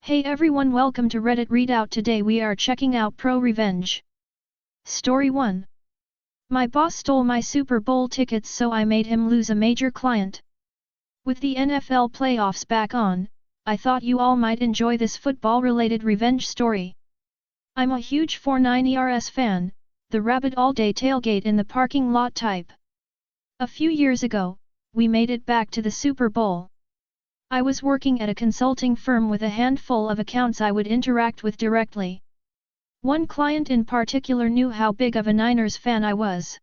Hey everyone, welcome to Reddit Readout. Today we are checking out ProRevenge. Story 1. My boss stole my Super Bowl tickets, so I made him lose a major client. With the NFL playoffs back on, I thought you all might enjoy this football-related revenge story. I'm a huge 49ers fan, the rabbit all-day tailgate in the parking lot type. A few years ago, we made it back to the Super Bowl. I was working at a consulting firm with a handful of accounts I would interact with directly. One client in particular knew how big of a Niners fan I was.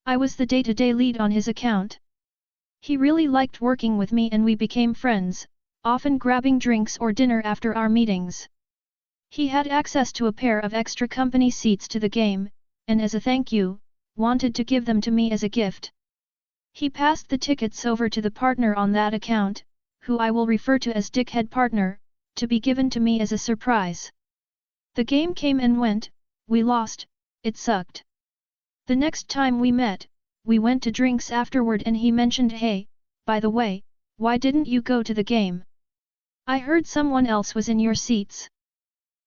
I was the day-to-day lead on his account. He really liked working with me and we became friends, often grabbing drinks or dinner after our meetings. He had access to a pair of extra company seats to the game, and as a thank you, wanted to give them to me as a gift. He passed the tickets over to the partner on that account, who I will refer to as Dickhead Partner, to be given to me as a surprise. The game came and went, we lost, it sucked. The next time we met, we went to drinks afterward and he mentioned, "Hey, by the way, why didn't you go to the game? I heard someone else was in your seats."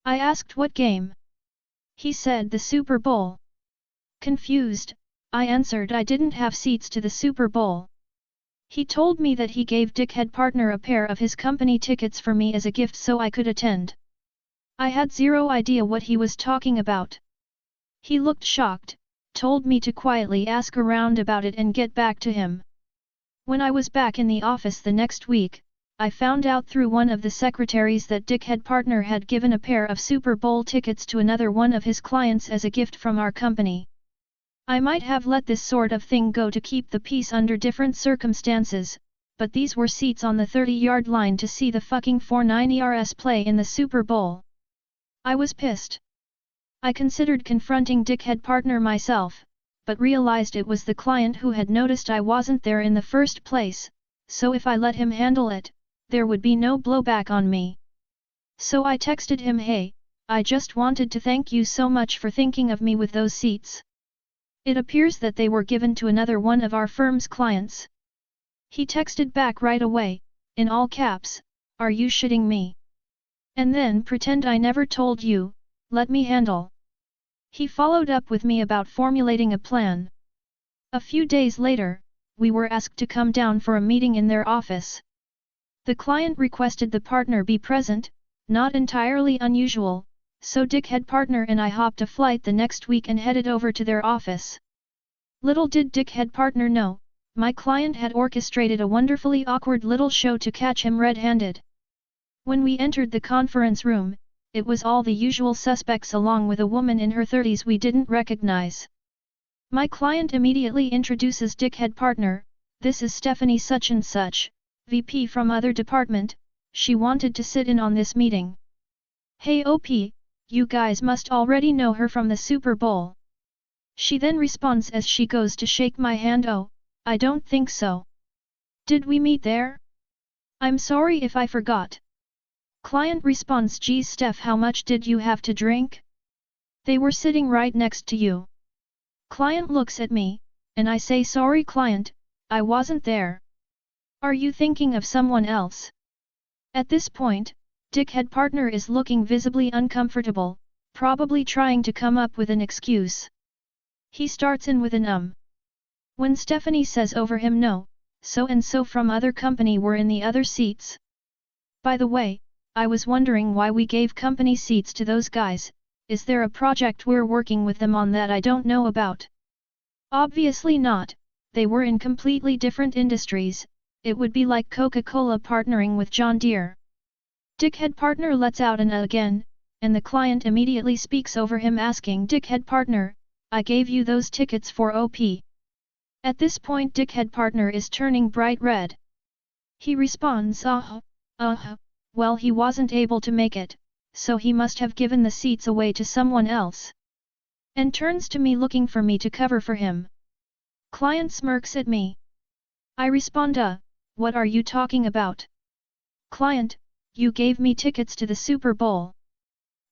I asked what game. He said the Super Bowl. Confused, I answered I didn't have seats to the Super Bowl. He told me that he gave Dickhead Partner a pair of his company tickets for me as a gift so I could attend. I had zero idea what he was talking about. He looked shocked, told me to quietly ask around about it and get back to him. When I was back in the office the next week, I found out through one of the secretaries that Dickhead Partner had given a pair of Super Bowl tickets to another one of his clients as a gift from our company. I might have let this sort of thing go to keep the peace under different circumstances, but these were seats on the 30-yard line to see the fucking 49ers play in the Super Bowl. I was pissed. I considered confronting Dickhead Partner myself, but realized it was the client who had noticed I wasn't there in the first place, so if I let him handle it, there would be no blowback on me. So I texted him, "Hey, I just wanted to thank you so much for thinking of me with those seats. It appears that they were given to another one of our firm's clients." He texted back right away, in all caps, "Are you shitting me? And then pretend I never told you, let me handle." He followed up with me about formulating a plan. A few days later, we were asked to come down for a meeting in their office. The client requested the partner be present, not entirely unusual, so Dickhead Partner and I hopped a flight the next week and headed over to their office. Little did Dickhead Partner know, my client had orchestrated a wonderfully awkward little show to catch him red-handed. When we entered the conference room, it was all the usual suspects along with a woman in her 30s we didn't recognize. My client immediately introduces Dickhead Partner, "This is Stephanie such and such, VP from other department, she wanted to sit in on this meeting. Hey OP, you guys must already know her from the Super Bowl." She then responds as she goes to shake my hand, "Oh, I don't think so. Did we meet there? I'm sorry if I forgot." Client responds, "Geez Steph, how much did you have to drink? They were sitting right next to you." Client looks at me, and I say, "Sorry client, I wasn't there. Are you thinking of someone else?" At this point, Dickhead Partner is looking visibly uncomfortable, probably trying to come up with an excuse. He starts in with an When Stephanie says over him, "No, so and so from other company were in the other seats. By the way, I was wondering why we gave company seats to those guys, is there a project we're working with them on that I don't know about?" Obviously not, they were in completely different industries, it would be like Coca-Cola partnering with John Deere. Dickhead Partner lets out an again, and the client immediately speaks over him asking Dickhead Partner, "I gave you those tickets for OP." At this point Dickhead Partner is turning bright red. He responds, well he wasn't able to make it, so he must have given the seats away to someone else." And turns to me looking for me to cover for him. Client smirks at me. I respond, "What are you talking about?" Client, "You gave me tickets to the Super Bowl."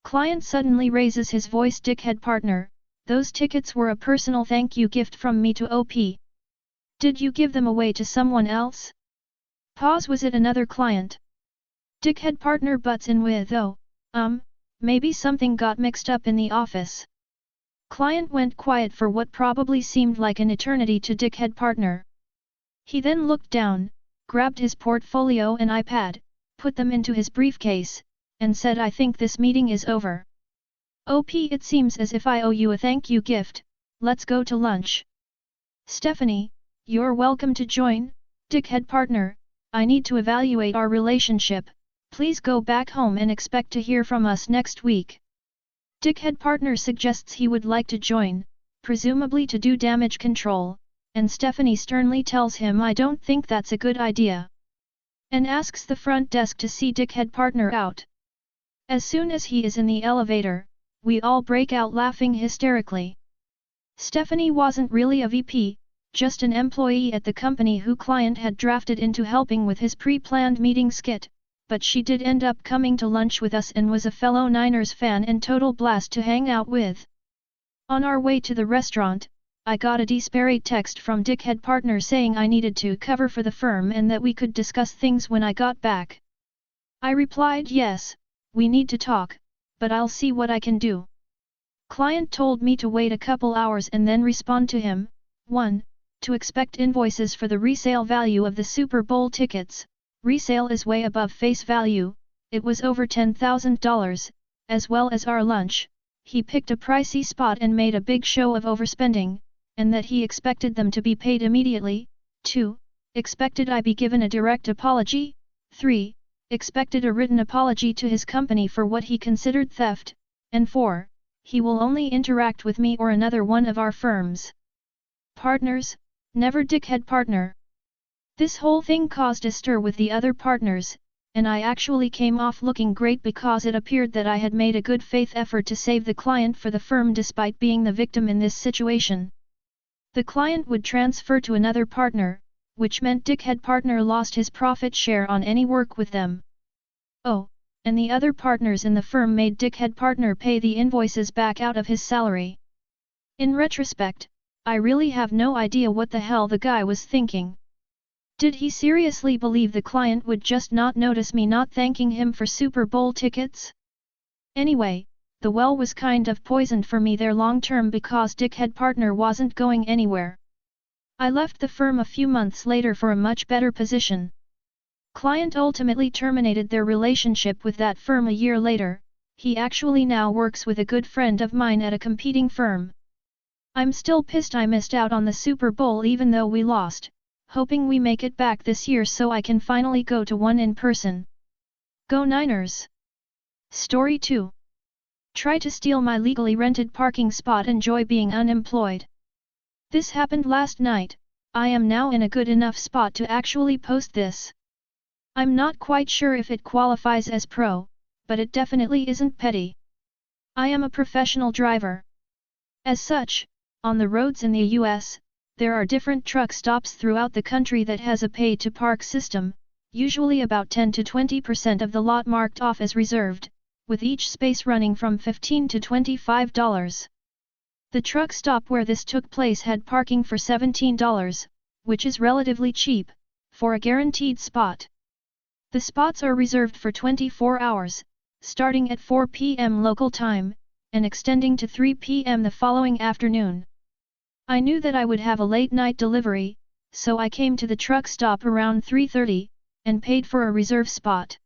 Client suddenly raises his voice, "Dickhead Partner, those tickets were a personal thank you gift from me to OP. Did you give them away to someone else?" Pause. "Was it another client?" Dickhead partner butts in with maybe something got mixed up in the office. Client went quiet for what probably seemed like an eternity to dickhead partner. He then looked down, grabbed his portfolio and iPad, put them into his briefcase, and said, "I think this meeting is over. OP, it seems as if I owe you a thank you gift, let's go to lunch." "Stephanie, you're welcome to join, dickhead partner, I need to evaluate our relationship, please go back home and expect to hear from us next week." Dickhead partner suggests he would like to join, presumably to do damage control, and Stephanie sternly tells him, "I don't think that's a good idea," and asks the front desk to see dickhead partner out. As soon as he is in the elevator, we all break out laughing hysterically. Stephanie wasn't really a VP, just an employee at the company who client had drafted into helping with his pre-planned meeting skit, but she did end up coming to lunch with us and was a fellow Niners fan and total blast to hang out with. On our way to the restaurant, I got a desperate text from dickhead partner saying I needed to cover for the firm and that we could discuss things when I got back. I replied, "Yes, we need to talk, but I'll see what I can do." Client told me to wait a couple hours and then respond to him. 1. To expect invoices for the resale value of the Super Bowl tickets. Resale is way above face value, it was over $10,000, as well as our lunch. He picked a pricey spot and made a big show of overspending, and that he expected them to be paid immediately. 2. Expected I be given a direct apology. 3. Expected a written apology to his company for what he considered theft. And 4. He will only interact with me or another one of our firm's partners, never dickhead partner. This whole thing caused a stir with the other partners, and I actually came off looking great because it appeared that I had made a good faith effort to save the client for the firm despite being the victim in this situation. The client would transfer to another partner, which meant dickhead partner lost his profit share on any work with them. Oh, and the other partners in the firm made dickhead partner pay the invoices back out of his salary. In retrospect, I really have no idea what the hell the guy was thinking. Did he seriously believe the client would just not notice me not thanking him for Super Bowl tickets? Anyway, the well was kind of poisoned for me there long term because dickhead partner wasn't going anywhere. I left the firm a few months later for a much better position. Client ultimately terminated their relationship with that firm a year later. He actually now works with a good friend of mine at a competing firm. I'm still pissed I missed out on the Super Bowl even though we lost, hoping we make it back this year so I can finally go to one in person. Go Niners! Story 2. Try to steal my legally rented parking spot, enjoy being unemployed. This happened last night. I am now in a good enough spot to actually post this. I'm not quite sure if it qualifies as pro, but it definitely isn't petty. I am a professional driver. As such, on the roads in the US, there are different truck stops throughout the country that has a pay-to-park system, usually about 10 to 20% of the lot marked off as reserved, with each space running from $15 to $25. The truck stop where this took place had parking for $17, which is relatively cheap, for a guaranteed spot. The spots are reserved for 24 hours, starting at 4 p.m. local time, and extending to 3 p.m. the following afternoon. I knew that I would have a late-night delivery, so I came to the truck stop around 3:30, and paid for a reserve spot.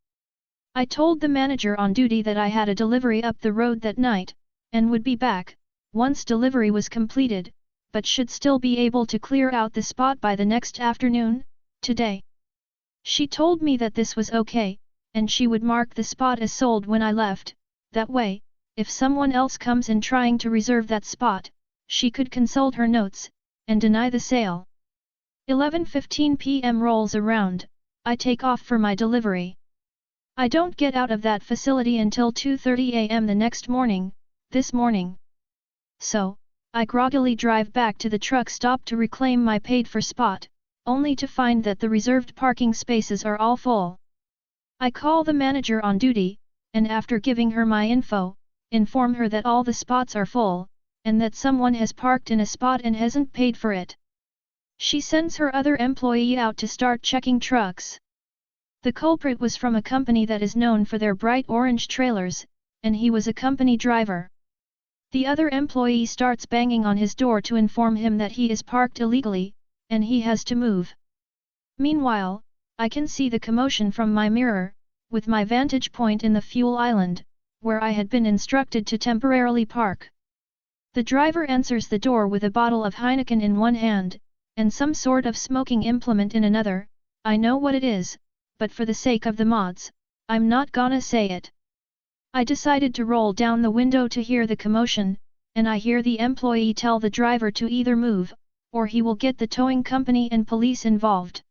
I told the manager on duty that I had a delivery up the road that night, and would be back, once delivery was completed, but should still be able to clear out the spot by the next afternoon, today. She told me that this was okay, and she would mark the spot as sold when I left, that way, if someone else comes in trying to reserve that spot, she could consult her notes, and deny the sale. 11:15 p.m. rolls around, I take off for my delivery. I don't get out of that facility until 2:30 a.m. the next morning, this morning. So, I groggily drive back to the truck stop to reclaim my paid-for spot, only to find that the reserved parking spaces are all full. I call the manager on duty, and after giving her my info, inform her that all the spots are full, and that someone has parked in a spot and hasn't paid for it. She sends her other employee out to start checking trucks. The culprit was from a company that is known for their bright orange trailers, and he was a company driver. The other employee starts banging on his door to inform him that he is parked illegally, and he has to move. Meanwhile, I can see the commotion from my mirror, with my vantage point in the fuel island, where I had been instructed to temporarily park. The driver answers the door with a bottle of Heineken in one hand, and some sort of smoking implement in another. I know what it is, but for the sake of the mods, I'm not gonna say it. I decided to roll down the window to hear the commotion, and I hear the employee tell the driver to either move, or he will get the towing company and police involved.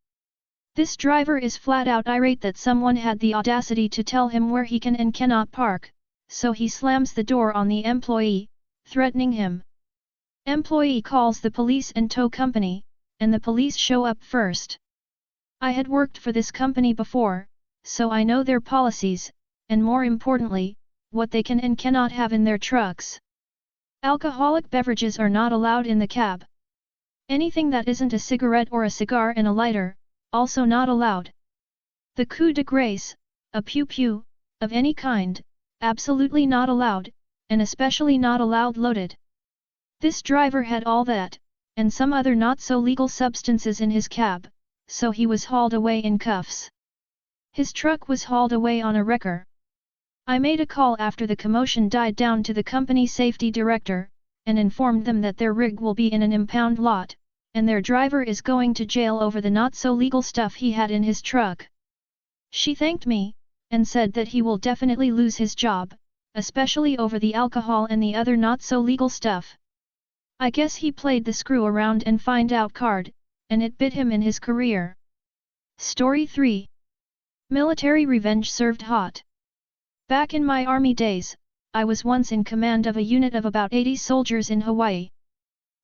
This driver is flat out irate that someone had the audacity to tell him where he can and cannot park, so he slams the door on the employee, threatening him. Employee calls the police and tow company, and the police show up first. I had worked for this company before, so I know their policies, and more importantly, what they can and cannot have in their trucks. Alcoholic beverages are not allowed in the cab. Anything that isn't a cigarette or a cigar and a lighter, also not allowed. The coup de grace, a pew-pew, of any kind, absolutely not allowed, and especially not allowed loaded. This driver had all that, and some other not-so-legal substances in his cab, so he was hauled away in cuffs. His truck was hauled away on a wrecker. I made a call after the commotion died down to the company safety director, and informed them that their rig will be in an impound lot, and their driver is going to jail over the not-so-legal stuff he had in his truck. She thanked me, and said that he will definitely lose his job, especially over the alcohol and the other not-so-legal stuff. I guess he played the screw around and find out card, and it bit him in his career. Story 3. Military revenge served hot. Back in my army days, I was once in command of a unit of about 80 soldiers in Hawaii.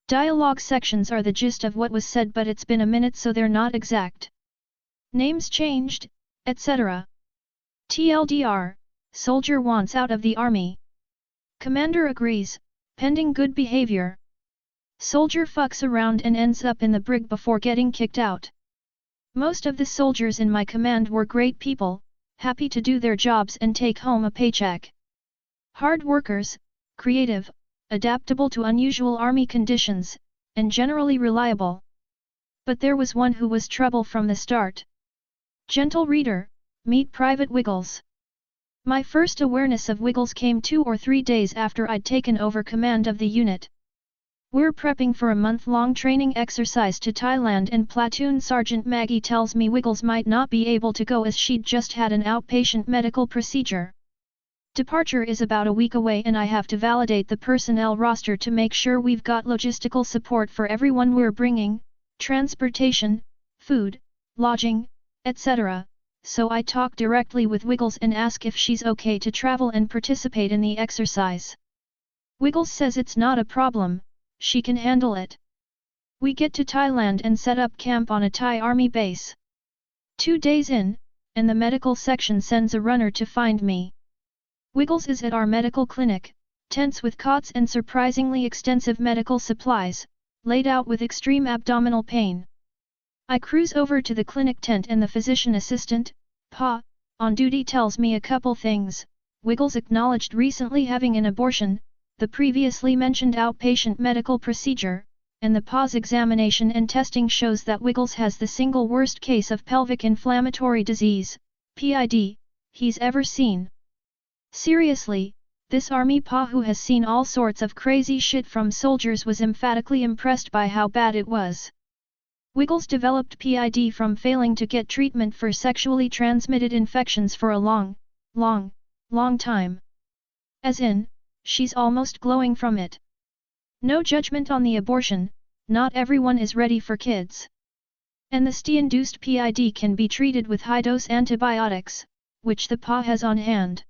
Dialogue sections are the gist of what was said, but it's been a minute so they're not exact. Names changed, etc. TLDR, soldier wants out of the army. Commander agrees, pending good behavior. Soldier fucks around and ends up in the brig before getting kicked out. Most of the soldiers in my command were great people, happy to do their jobs and take home a paycheck. Hard workers, creative, adaptable to unusual army conditions, and generally reliable. But there was one who was trouble from the start. Gentle reader, meet Private Wiggles. My first awareness of Wiggles came 2 or 3 days after I'd taken over command of the unit. We're prepping for a month-long training exercise to Thailand, and Platoon Sergeant Maggie tells me Wiggles might not be able to go as she'd just had an outpatient medical procedure. Departure is about a week away and I have to validate the personnel roster to make sure we've got logistical support for everyone we're bringing, transportation, food, lodging, etc. So I talk directly with Wiggles and ask if she's okay to travel and participate in the exercise. Wiggles says it's not a problem. She can handle it. We get to Thailand and set up camp on a Thai army base. 2 days in, and the medical section sends a runner to find me. Wiggles is at our medical clinic, tents with cots and surprisingly extensive medical supplies, laid out with extreme abdominal pain. I cruise over to the clinic tent and the physician assistant, Pa, on duty tells me a couple things. Wiggles acknowledged recently having an abortion, the previously mentioned outpatient medical procedure, and the Pa's examination and testing shows that Wiggles has the single worst case of pelvic inflammatory disease, PID, he's ever seen. Seriously, this army Pa who has seen all sorts of crazy shit from soldiers was emphatically impressed by how bad it was. Wiggles developed PID from failing to get treatment for sexually transmitted infections for a long time. As in, she's almost glowing from it. No judgment on the abortion, not everyone is ready for kids. And the STI-induced PID can be treated with high-dose antibiotics, which the Pa has on hand.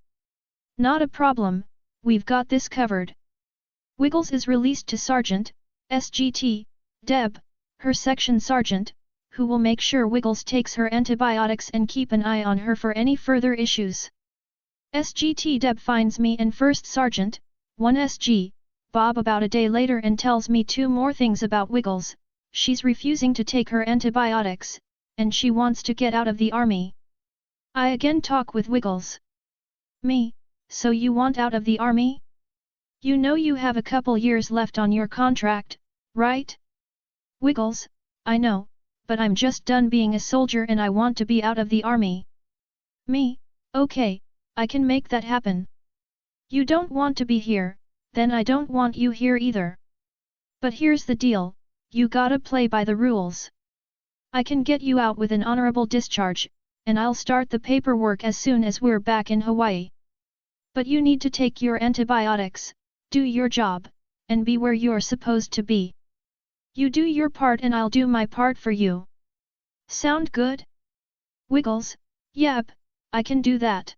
Not a problem, we've got this covered. Wiggles is released to Sergeant, SGT, Deb, her section sergeant, who will make sure Wiggles takes her antibiotics and keep an eye on her for any further issues. SGT Deb finds me and First Sergeant, 1SG, Bob about a day later and tells me 2 more things about Wiggles. She's refusing to take her antibiotics, and she wants to get out of the army. I again talk with Wiggles. Me, so you want out of the army? You know you have a couple years left on your contract, right? Wiggles, I know, but I'm just done being a soldier and I want to be out of the army. Me, okay, I can make that happen. You don't want to be here, then I don't want you here either. But here's the deal, you gotta play by the rules. I can get you out with an honorable discharge, and I'll start the paperwork as soon as we're back in Hawaii. But you need to take your antibiotics, do your job, and be where you're supposed to be. You do your part and I'll do my part for you. Sound good? Wiggles, yep, I can do that.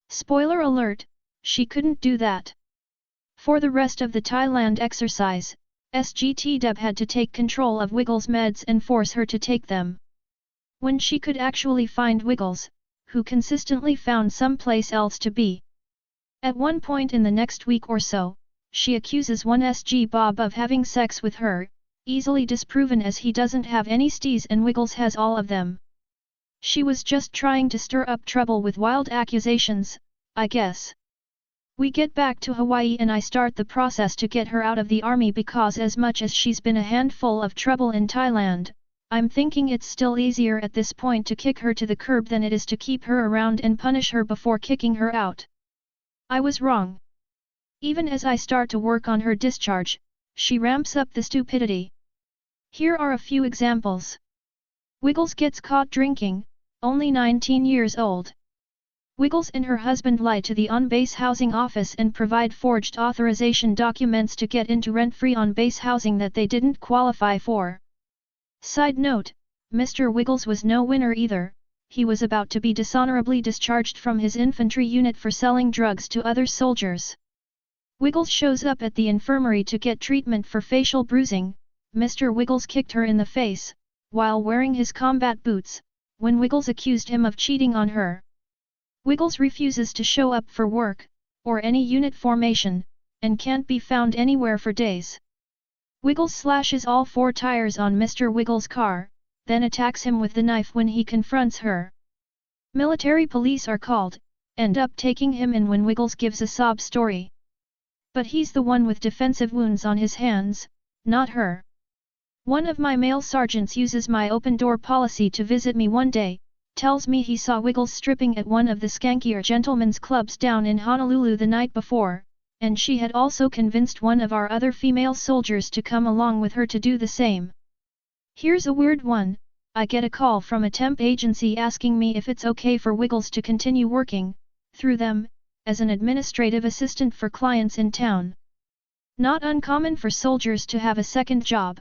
Spoiler alert, she couldn't do that. For the rest of the Thailand exercise, SGT Deb had to take control of Wiggles' meds and force her to take them. When she could actually find Wiggles, who consistently found some place else to be. At one point in the next week or so, she accuses one SG Bob of having sex with her, easily disproven as he doesn't have any stees and Wiggles has all of them. She was just trying to stir up trouble with wild accusations, I guess. We get back to Hawaii and I start the process to get her out of the army because as much as she's been a handful of trouble in Thailand, I'm thinking it's still easier at this point to kick her to the curb than it is to keep her around and punish her before kicking her out. I was wrong. Even as I start to work on her discharge, she ramps up the stupidity. Here are a few examples. Wiggles gets caught drinking, only 19 years old. Wiggles and her husband lie to the on-base housing office and provide forged authorization documents to get into rent-free on-base housing that they didn't qualify for. Side note, Mr. Wiggles was no winner either, he was about to be dishonorably discharged from his infantry unit for selling drugs to other soldiers. Wiggles shows up at the infirmary to get treatment for facial bruising. Mr. Wiggles kicked her in the face, while wearing his combat boots, when Wiggles accused him of cheating on her. Wiggles refuses to show up for work, or any unit formation, and can't be found anywhere for days. Wiggles slashes all 4 tires on Mr. Wiggles' car, then attacks him with the knife when he confronts her. Military police are called, end up taking him in when Wiggles gives a sob story. But he's the one with defensive wounds on his hands, not her. One of my male sergeants uses my open door policy to visit me one day, tells me he saw Wiggles stripping at one of the skankier gentlemen's clubs down in Honolulu the night before, and she had also convinced one of our other female soldiers to come along with her to do the same. Here's a weird one, I get a call from a temp agency asking me if it's okay for Wiggles to continue working, through them, as an administrative assistant for clients in town. Not uncommon for soldiers to have a second job.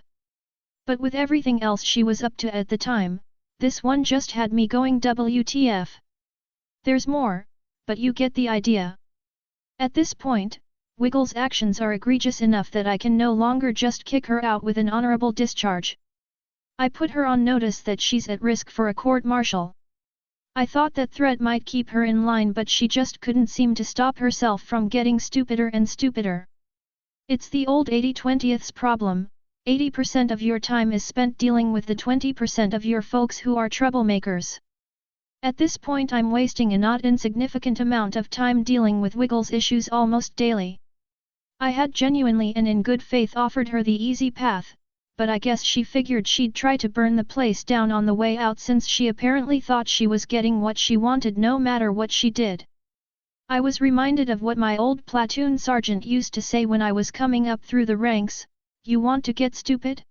But with everything else she was up to at the time, this one just had me going WTF. There's more, but you get the idea. At this point, Wiggles' actions are egregious enough that I can no longer just kick her out with an honorable discharge. I put her on notice that she's at risk for a court-martial. I thought that threat might keep her in line, but she just couldn't seem to stop herself from getting stupider and stupider. It's the old 80-20ths problem. 80% of your time is spent dealing with the 20% of your folks who are troublemakers. At this point I'm wasting a not insignificant amount of time dealing with Wiggles' issues almost daily. I had genuinely and in good faith offered her the easy path, but I guess she figured she'd try to burn the place down on the way out since she apparently thought she was getting what she wanted no matter what she did. I was reminded of what my old platoon sergeant used to say when I was coming up through the ranks. You want to get stupid?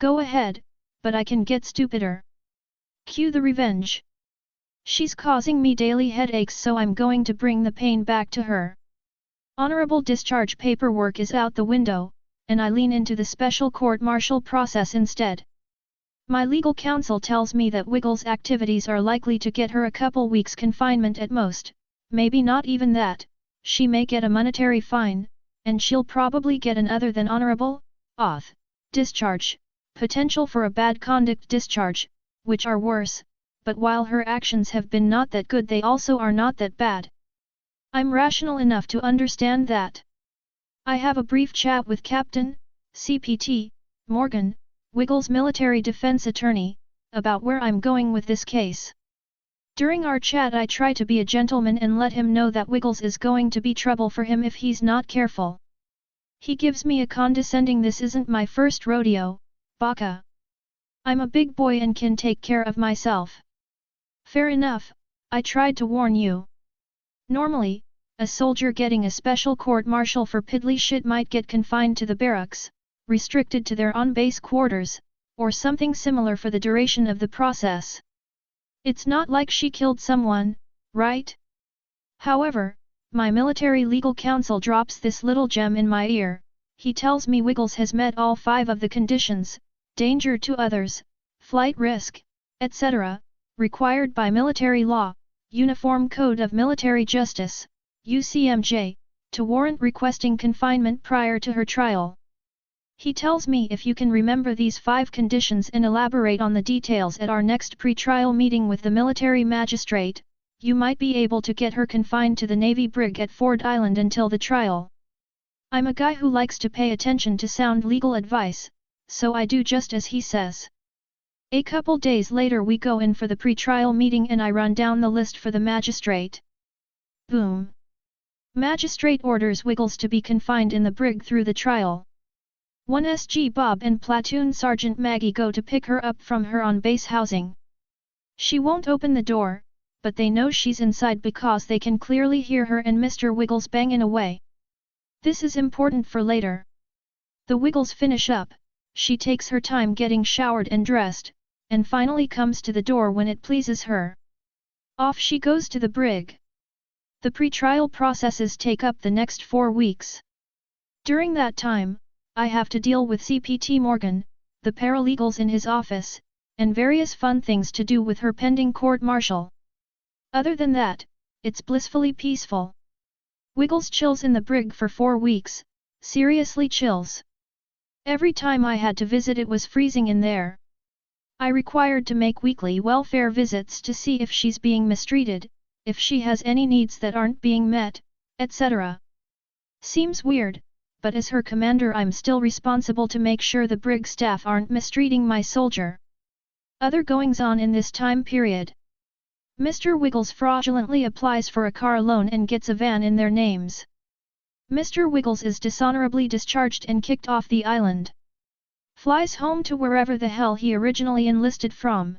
Go ahead, but I can get stupider. Cue the revenge. She's causing me daily headaches, so I'm going to bring the pain back to her. Honorable discharge paperwork is out the window, and I lean into the special court-martial process instead. My legal counsel tells me that Wiggles' activities are likely to get her a couple weeks confinement at most, maybe not even that. She may get a monetary fine, and she'll probably get an other than honorable, auth, discharge, potential for a bad conduct discharge, which are worse, but while her actions have been not that good they also are not that bad. I'm rational enough to understand that. I have a brief chat with Captain, CPT, Morgan, Wiggles' military defense attorney, about where I'm going with this case. During our chat I try to be a gentleman and let him know that Wiggles is going to be trouble for him if he's not careful. He gives me a condescending "this isn't my first rodeo, baka. I'm a big boy and can take care of myself." Fair enough, I tried to warn you. Normally, a soldier getting a special court-martial for piddly shit might get confined to the barracks, restricted to their on-base quarters, or something similar for the duration of the process. It's not like she killed someone, right? However, my military legal counsel drops this little gem in my ear. He tells me Wiggles has met all 5 of the conditions: danger to others, flight risk, etc., required by military law, Uniform Code of Military Justice, UCMJ, to warrant requesting confinement prior to her trial. He tells me if you can remember these 5 conditions and elaborate on the details at our next pre-trial meeting with the military magistrate, you might be able to get her confined to the Navy brig at Ford Island until the trial. I'm a guy who likes to pay attention to sound legal advice, so I do just as he says. A couple days later we go in for the pre-trial meeting and I run down the list for the magistrate. Boom! Magistrate orders Wiggles to be confined in the brig through the trial. 1SG Bob and Platoon Sergeant Maggie go to pick her up from her on-base housing. She won't open the door, but they know she's inside because they can clearly hear her and Mr. Wiggles banging away. This is important for later. The Wiggles finish up, she takes her time getting showered and dressed, and finally comes to the door when it pleases her. Off she goes to the brig. The pre-trial processes take up the next 4 weeks. During that time, I have to deal with CPT Morgan, the paralegals in his office, and various fun things to do with her pending court-martial. Other than that, it's blissfully peaceful. Wiggles chills in the brig for 4 weeks, seriously chills. Every time I had to visit it was freezing in there. I required to make weekly welfare visits to see if she's being mistreated, if she has any needs that aren't being met, etc. Seems weird, but as her commander I'm still responsible to make sure the brig staff aren't mistreating my soldier. Other goings-on in this time period. Mr. Wiggles fraudulently applies for a car loan and gets a van in their names. Mr. Wiggles is dishonorably discharged and kicked off the island. Flies home to wherever the hell he originally enlisted from.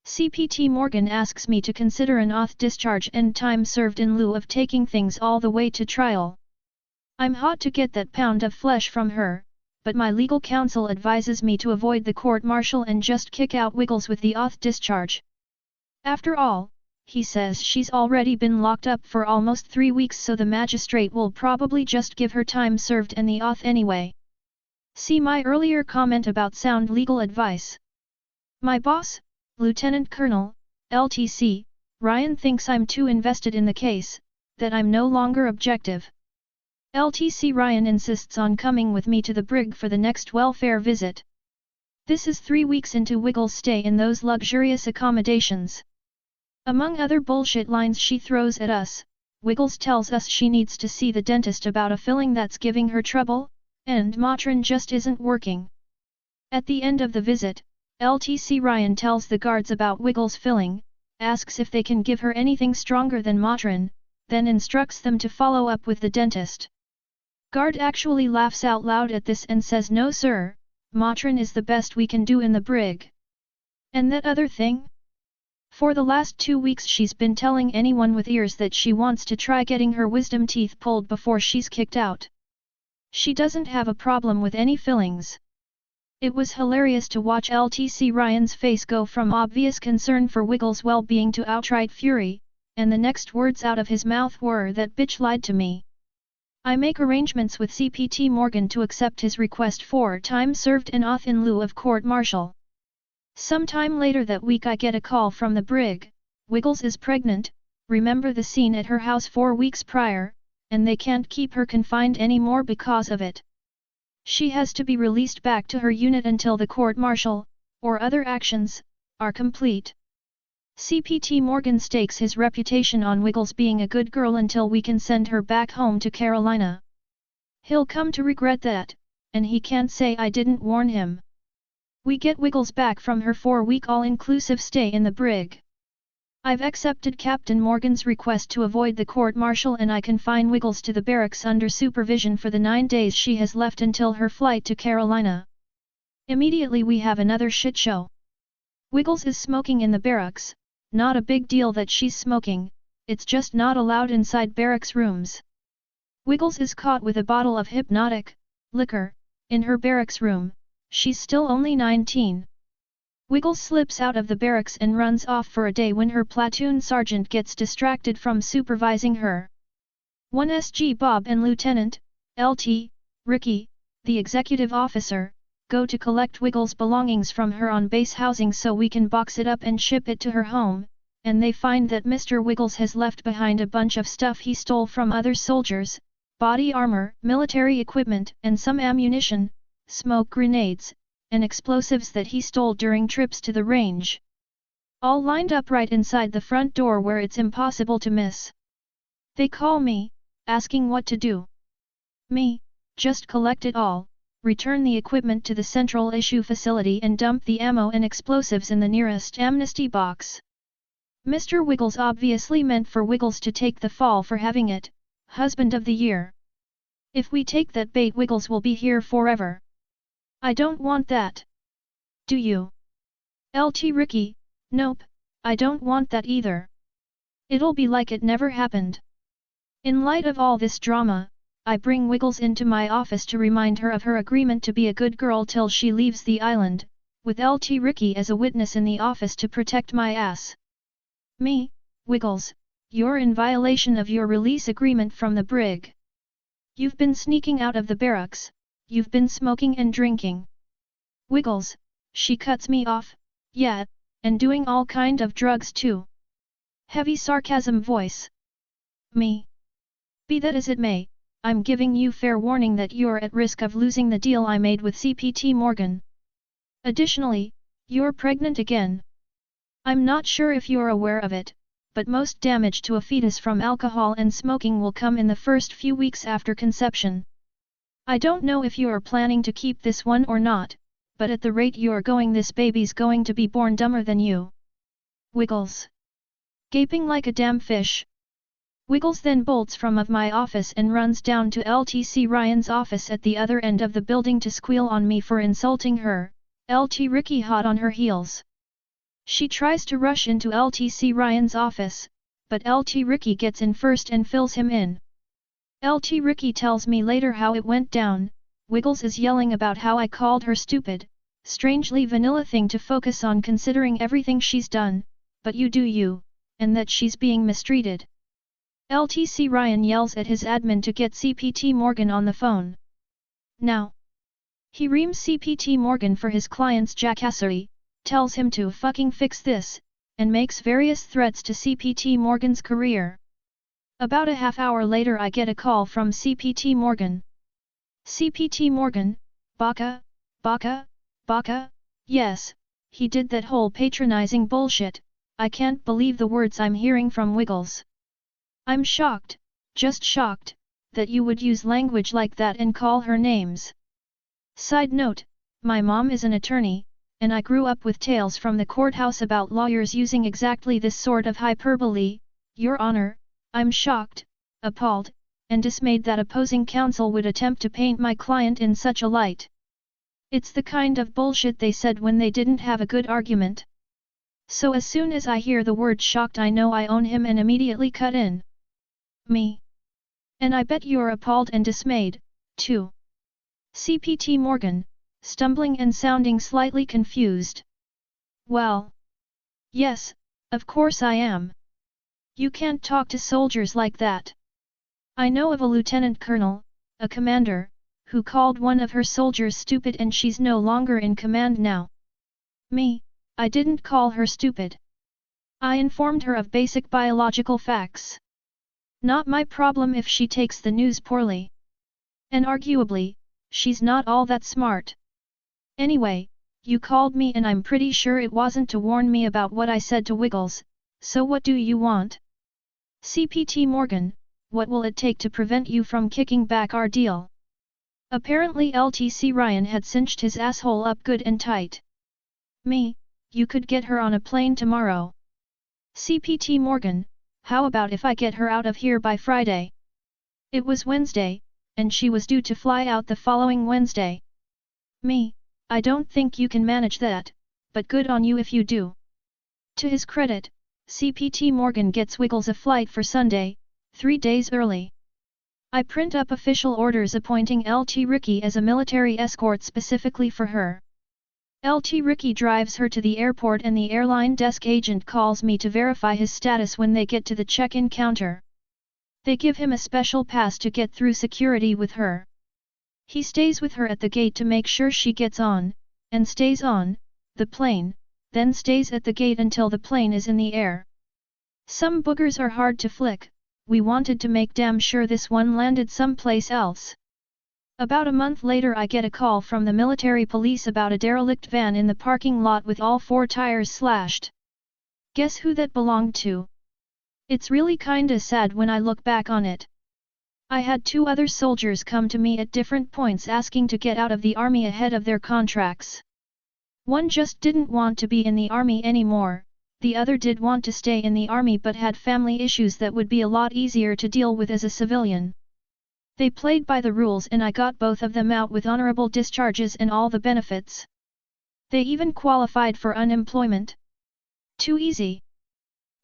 CPT Morgan asks me to consider an auth discharge and time served in lieu of taking things all the way to trial. I'm hot to get that pound of flesh from her, but my legal counsel advises me to avoid the court-martial and just kick out Wiggles with the auth discharge. After all, he says she's already been locked up for almost 3 weeks, so the magistrate will probably just give her time served and the auth anyway. See my earlier comment about sound legal advice. My boss, Lieutenant Colonel, LTC, Ryan thinks I'm too invested in the case, that I'm no longer objective. LTC Ryan insists on coming with me to the brig for the next welfare visit. This is 3 weeks into Wiggles' stay in those luxurious accommodations. Among other bullshit lines she throws at us, Wiggles tells us she needs to see the dentist about a filling that's giving her trouble, and Motrin just isn't working. At the end of the visit, LTC Ryan tells the guards about Wiggles' filling, asks if they can give her anything stronger than Motrin, then instructs them to follow up with the dentist. Guard actually laughs out loud at this and says, "No sir, Motrin is the best we can do in the brig." And that other thing? For the last 2 weeks she's been telling anyone with ears that she wants to try getting her wisdom teeth pulled before she's kicked out. She doesn't have a problem with any fillings. It was hilarious to watch LTC Ryan's face go from obvious concern for Wiggles' well-being to outright fury, and the next words out of his mouth were, "That bitch lied to me." I make arrangements with CPT Morgan to accept his request for time served and auth in lieu of court-martial. Sometime later that week I get a call from the brig. Wiggles is pregnant, remember the scene at her house 4 weeks prior, and they can't keep her confined anymore because of it. She has to be released back to her unit until the court-martial, or other actions, are complete. CPT Morgan stakes his reputation on Wiggles being a good girl until we can send her back home to Carolina. He'll come to regret that, and he can't say I didn't warn him. We get Wiggles back from her 4-week all-inclusive stay in the brig. I've accepted Captain Morgan's request to avoid the court-martial and I confine Wiggles to the barracks under supervision for the 9 days she has left until her flight to Carolina. Immediately we have another shit show. Wiggles is smoking in the barracks, not a big deal that she's smoking, it's just not allowed inside barracks rooms. Wiggles is caught with a bottle of hypnotic liquor in her barracks room, she's still only 19. Wiggles slips out of the barracks and runs off for a day when her platoon sergeant gets distracted from supervising her. 1SG Bob and Lieutenant, LT, Ricky, the executive officer, go to collect Wiggles' belongings from her on base housing so we can box it up and ship it to her home, and they find that Mr. Wiggles has left behind a bunch of stuff he stole from other soldiers, body armor, military equipment, and some ammunition, smoke grenades, and explosives that he stole during trips to the range. All lined up right inside the front door where it's impossible to miss. They call me, asking what to do. Me, just collect it all, return the equipment to the central issue facility and dump the ammo and explosives in the nearest amnesty box. Mr. Wiggles obviously meant for Wiggles to take the fall for having it, husband of the year. If we take that bait, Wiggles will be here forever. I don't want that. Do you? LT Ricky, nope, I don't want that either. It'll be like it never happened. In light of all this drama, I bring Wiggles into my office to remind her of her agreement to be a good girl till she leaves the island, with LT Ricky as a witness in the office to protect my ass. Me, Wiggles, you're in violation of your release agreement from the brig. You've been sneaking out of the barracks, you've been smoking and drinking. Wiggles, she cuts me off, yeah, and doing all kind of drugs too. Heavy sarcasm voice. Me. Be that as it may, I'm giving you fair warning that you're at risk of losing the deal I made with CPT Morgan. Additionally, you're pregnant again. I'm not sure if you're aware of it, but most damage to a fetus from alcohol and smoking will come in the first few weeks after conception. I don't know if you're planning to keep this one or not, but at the rate you're going, this baby's going to be born dumber than you. Wiggles. Gaping like a damn fish. Wiggles then bolts from of my office and runs down to LTC Ryan's office at the other end of the building to squeal on me for insulting her, LT Ricky hot on her heels. She tries to rush into LTC Ryan's office, but LT Ricky gets in first and fills him in. LT Ricky tells me later how it went down. Wiggles is yelling about how I called her stupid, strangely vanilla thing to focus on considering everything she's done, but you do you, and that she's being mistreated. LTC Ryan yells at his admin to get CPT Morgan on the phone. Now. He reams CPT Morgan for his client's jackassery, tells him to fucking fix this, and makes various threats to CPT Morgan's career. About a half hour later I get a call from CPT Morgan. CPT Morgan, baka, baka, baka, yes, he did that whole patronizing bullshit, I can't believe the words I'm hearing from Wiggles. I'm shocked, just shocked, that you would use language like that and call her names. Side note, my mom is an attorney, and I grew up with tales from the courthouse about lawyers using exactly this sort of hyperbole. Your Honor, I'm shocked, appalled, and dismayed that opposing counsel would attempt to paint my client in such a light. It's the kind of bullshit they said when they didn't have a good argument. So as soon as I hear the word shocked I know I own him and immediately cut in. Me. And I bet you're appalled and dismayed, too. CPT Morgan, stumbling and sounding slightly confused. Well. Yes, of course I am. You can't talk to soldiers like that. I know of a lieutenant colonel, a commander, who called one of her soldiers stupid and she's no longer in command now. Me, I didn't call her stupid. I informed her of basic biological facts. Not my problem if she takes the news poorly. And arguably, she's not all that smart. Anyway, you called me and I'm pretty sure it wasn't to warn me about what I said to Wiggles, so what do you want? CPT Morgan, what will it take to prevent you from kicking back our deal? Apparently LTC Ryan had cinched his asshole up good and tight. Me, you could get her on a plane tomorrow. CPT Morgan, how about if I get her out of here by Friday? It was Wednesday, and she was due to fly out the following Wednesday. Me, I don't think you can manage that, but good on you if you do. To his credit, CPT Morgan gets Wiggles a flight for Sunday, 3 days early. I print up official orders appointing LT Ricky as a military escort specifically for her. LT Ricky drives her to the airport and the airline desk agent calls me to verify his status when they get to the check-in counter. They give him a special pass to get through security with her. He stays with her at the gate to make sure she gets on, and stays on, the plane, then stays at the gate until the plane is in the air. Some boogers are hard to flick, we wanted to make damn sure this one landed someplace else. About a month later I get a call from the military police about a derelict van in the parking lot with all 4 tires slashed. Guess who that belonged to? It's really kinda sad when I look back on it. I had 2 other soldiers come to me at different points asking to get out of the army ahead of their contracts. One just didn't want to be in the army anymore, the other did want to stay in the army but had family issues that would be a lot easier to deal with as a civilian. They played by the rules and I got both of them out with honorable discharges and all the benefits. They even qualified for unemployment. Too easy.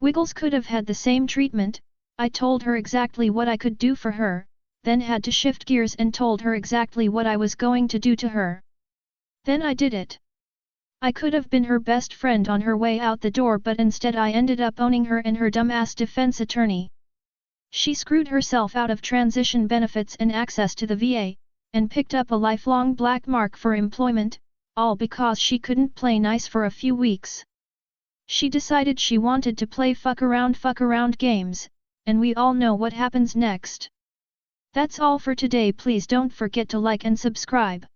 Wiggles could have had the same treatment. I told her exactly what I could do for her, then had to shift gears and told her exactly what I was going to do to her. Then I did it. I could have been her best friend on her way out the door but instead I ended up owning her and her dumbass defense attorney. She screwed herself out of transition benefits and access to the VA, and picked up a lifelong black mark for employment, all because she couldn't play nice for a few weeks. She decided she wanted to play fuck around games, and we all know what happens next. That's all for today. Please don't forget to like and subscribe.